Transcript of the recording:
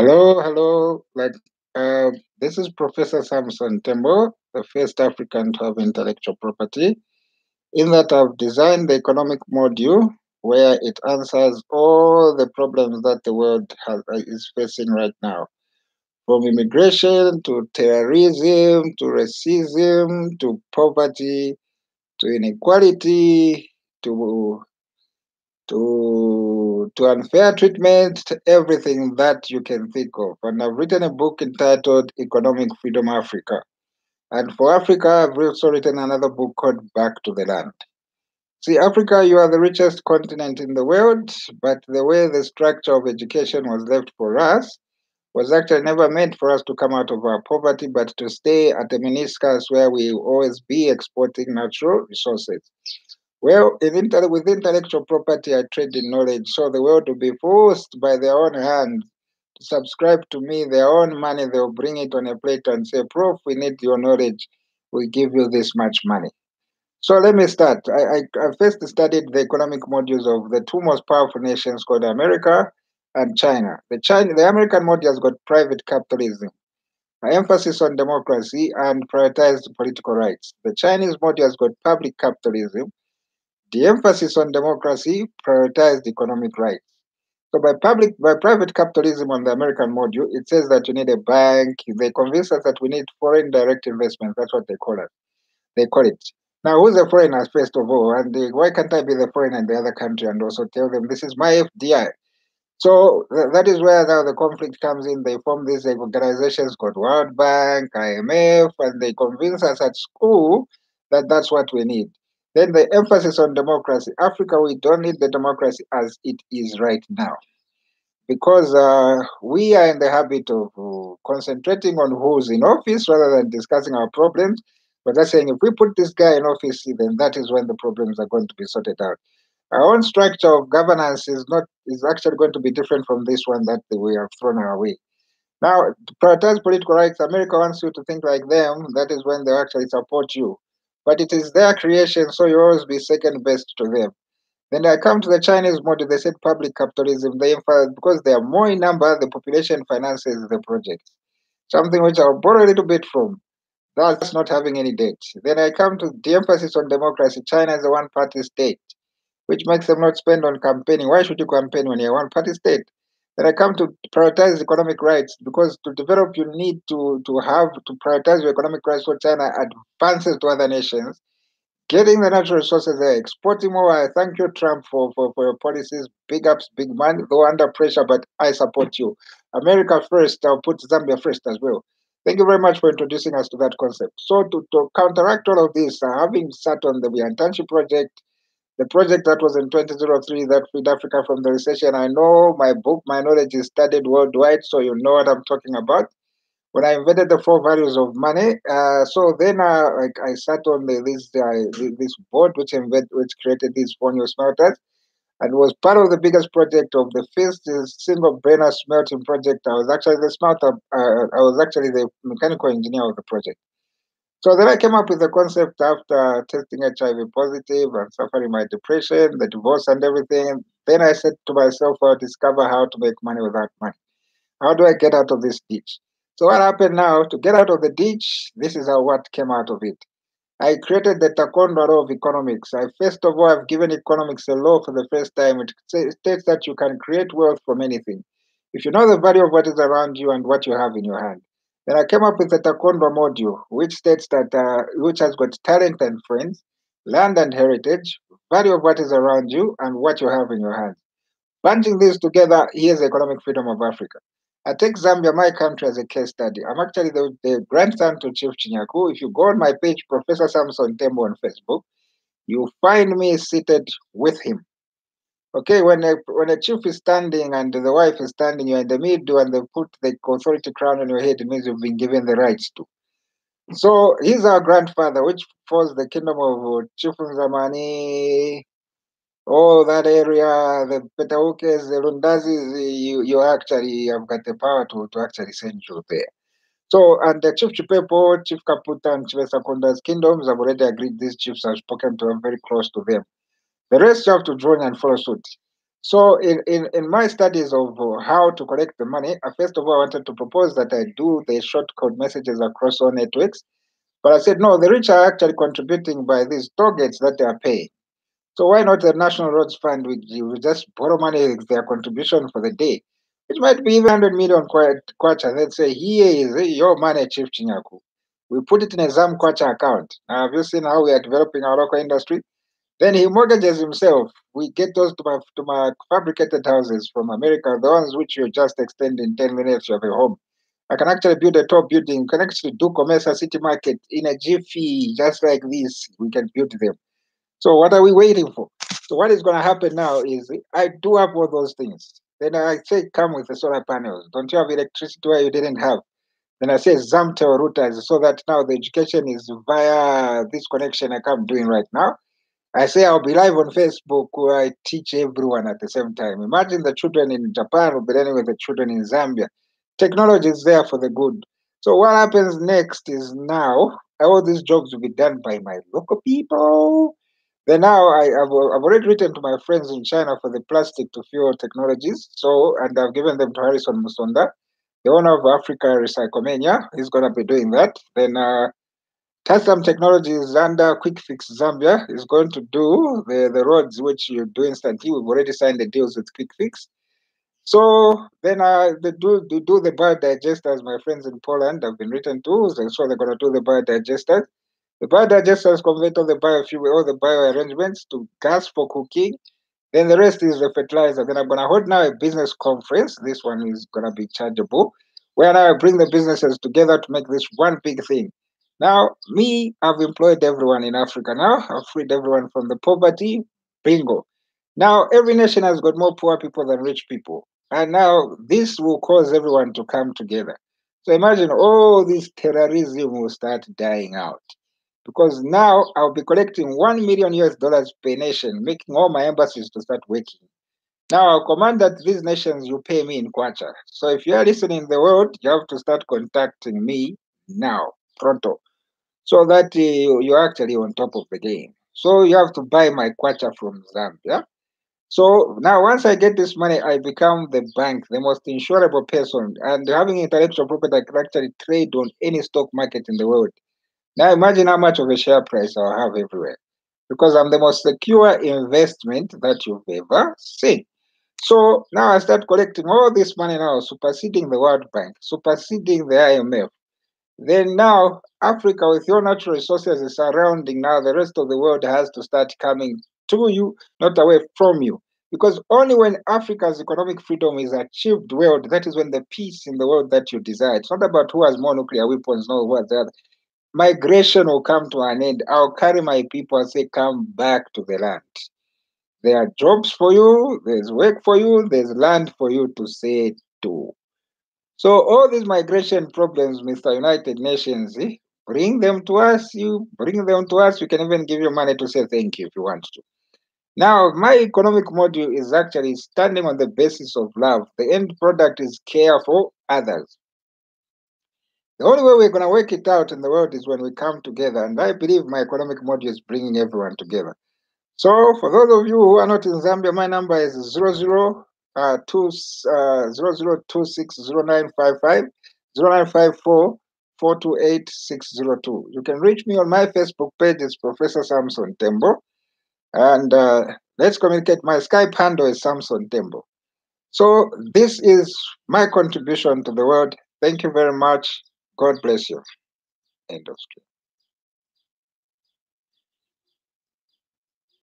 Hello, hello. Uh, this is Professor Samson Tembo, the first African to have intellectual property. In that, I've designed the economic module where it answers all the problems that the world is facing right now, from immigration to terrorism to racism to poverty to inequality to to unfair treatment, to everything that you can think of. And I've written a book entitled Economic Freedom Africa. And for Africa, I've also written another book called Back to the Land. See, Africa, you are the richest continent in the world, but the way the structure of education was left for us was actually never meant for us to come out of our poverty, but to stay at a meniscus where we always be exporting natural resources. Well, with intellectual property, I trade in knowledge, so the world will be forced by their own hand to subscribe to me their own money. They'll bring it on a plate and say, Prof, we need your knowledge. We give you this much money. So let me start. I first studied the economic modules of the two most powerful nations called America and China. The American module has got private capitalism, an emphasis on democracy and prioritized political rights. The Chinese module has got public capitalism, the emphasis on democracy prioritized economic rights. So by private capitalism on the American module, it says that you need a bank. They convince us that we need foreign direct investment. That's what they call it. They call it. Now, who's the foreigner first of all? And why can't I be the foreigner in the other country and also tell them this is my FDI? So that is where now the conflict comes in. They form these organizations called World Bank, IMF, and they convince us at school that that's what we need. Then the emphasis on democracy. Africa, we don't need the democracy as it is right now because we are in the habit of concentrating on who's in office rather than discussing our problems. But that's saying if we put this guy in office, then that is when the problems are going to be sorted out. Our own structure of governance is actually going to be different from this one that we have thrown our way. Now, to prioritize political rights, America wants you to think like them. That is when they actually support you. But it is their creation, so you always be second best to them. Then I come to the Chinese model. They said public capitalism. They emphasize because they are more in number, the population finances the project. Something which I'll borrow a little bit from. That's not having any debt. Then I come to the emphasis on democracy. China is a one-party state, which makes them not spend on campaigning. Why should you campaign when you're a one-party state? Then I come to prioritize economic rights because to develop, you need to prioritize your economic rights so China advances to other nations getting the natural resources there, exporting more. I thank you, Trump, for your policies. Big ups, big man, though under pressure, but I support you. America first, I'll put Zambia first as well. Thank you very much for introducing us to that concept. So, to counteract all of this, having sat on the Internship project, the project that was in 2003 that freed Africa from the recession, I know my book, my knowledge is studied worldwide, so you know what I'm talking about when I invented the four values of money. So then, I sat on this board which created these four new smelters, and was part of the biggest project of the first single brainer smelting project. I was actually the smelter. I was actually the mechanical engineer of the project. So then I came up with the concept after testing HIV positive and suffering my depression, the divorce, and everything. Then I said to myself, I'll discover how to make money without money. How do I get out of this ditch? So what happened now to get out of the ditch? This is how what came out of it. I created the Taekwondo law of economics. I first of all have given economics a law for the first time. It states that you can create wealth from anything if you know the value of what is around you and what you have in your hand. Then I came up with the Taekwondo module, which states that which has got talent and friends, land and heritage, value of what is around you, and what you have in your hand. Bunching these together, here's the economic freedom of Africa. I take Zambia, my country, as a case study. I'm actually the grandson to Chief Chinyaku. If you go on my page, Professor Samson Tembo on Facebook, you'll find me seated with him. Okay, when a chief is standing and the wife is standing, you're in the middle and they put the authority crown on your head, it means you've been given the rights to. So he's our grandfather, which falls the kingdom of Chief Nzamani, oh, that area, the Petaukes, the Lundazis, you actually have got the power to actually send you there. So, and the Chief Chipepo, Chief Kaputa, and Chief Sakunda's kingdoms have already agreed these chiefs have spoken to them very close to them. The rest you have to join and follow suit. So in my studies of how to collect the money, first of all, I wanted to propose that I do the short code messages across all networks. But I said, no, the rich are actually contributing by these toll gates that they are paying. So why not the National Roads Fund, which you just borrow money, it's their contribution for the day, which might be even 100 million kwacha. Let's say, here is your money, Chief Chinyaku. We put it in a ZAM kwacha account. Now, have you seen how we are developing our local industry? Then he mortgages himself. We get those to my fabricated houses from America, the ones which you just extend in 10 minutes, you have a home. I can actually build a top building, can actually do commercial city market in a jiffy, just like this. We can build them. So what are we waiting for? So what is going to happen now is I do have all those things. Then I say, come with the solar panels. Don't you have electricity where you didn't have? Then I say Zamtel routers so that now the education is via this connection like I'm doing right now. I say I'll be live on Facebook where I teach everyone at the same time. Imagine the children in Japan will be learning with the children in Zambia. Technology is there for the good. So what happens next is now all these jobs will be done by my local people. Then now I've already written to my friends in China for the plastic to fuel technologies. So and I've given them to Harrison Musonda, the owner of Africa Recyclemania. He's gonna be doing that. Then Taslam Technologies under Quick Fix Zambia is going to do the roads which you do instantly. We've already signed the deals with Quick Fix. So then they do the biodigesters, my friends in Poland have been written to. So they're going to do the biodigesters. The biodigesters convert all the biofuel, all the bio arrangements to gas for cooking. Then the rest is the fertilizer. Then I'm going to hold now a business conference. This one is going to be chargeable, where I bring the businesses together to make this one big thing. Now, me, I've employed everyone in Africa now. I've freed everyone from the poverty. Bingo. Now, every nation has got more poor people than rich people. And now this will cause everyone to come together. So imagine all this terrorism will start dying out. Because now I'll be collecting 1 million US dollars per nation, making all my embassies to start working. Now I'll command that these nations you pay me in kwacha. So if you are listening in the world, you have to start contacting me now, pronto, so that you're actually on top of the game. So you have to buy my kwacha from Zambia. So now once I get this money, I become the bank, the most insurable person. And having intellectual property, I can actually trade on any stock market in the world. Now imagine how much of a share price I'll have everywhere because I'm the most secure investment that you've ever seen. So now I start collecting all this money now, superseding the World Bank, superseding the IMF. Then now Africa with your natural resources is surrounding now the rest of the world has to start coming to you, not away from you. Because only when Africa's economic freedom is achieved world, that is when the peace in the world that you desire. It's not about who has more nuclear weapons, no what the other. Migration will come to an end. I'll carry my people and say, come back to the land. There are jobs for you, there's work for you, there's land for you to say to. So all these migration problems, Mr. United Nations, bring them to us, you bring them to us, we can even give you money to say thank you if you want to. Now, my economic module is actually standing on the basis of love. The end product is care for others. The only way we're going to work it out in the world is when we come together. And I believe my economic model is bringing everyone together. So for those of you who are not in Zambia, my number is 00260955 You can reach me on my Facebook page. It's Professor Samson Tembo. And let's communicate. My Skype handle is Samson Tembo. So this is my contribution to the world. Thank you very much. God bless you. End of story.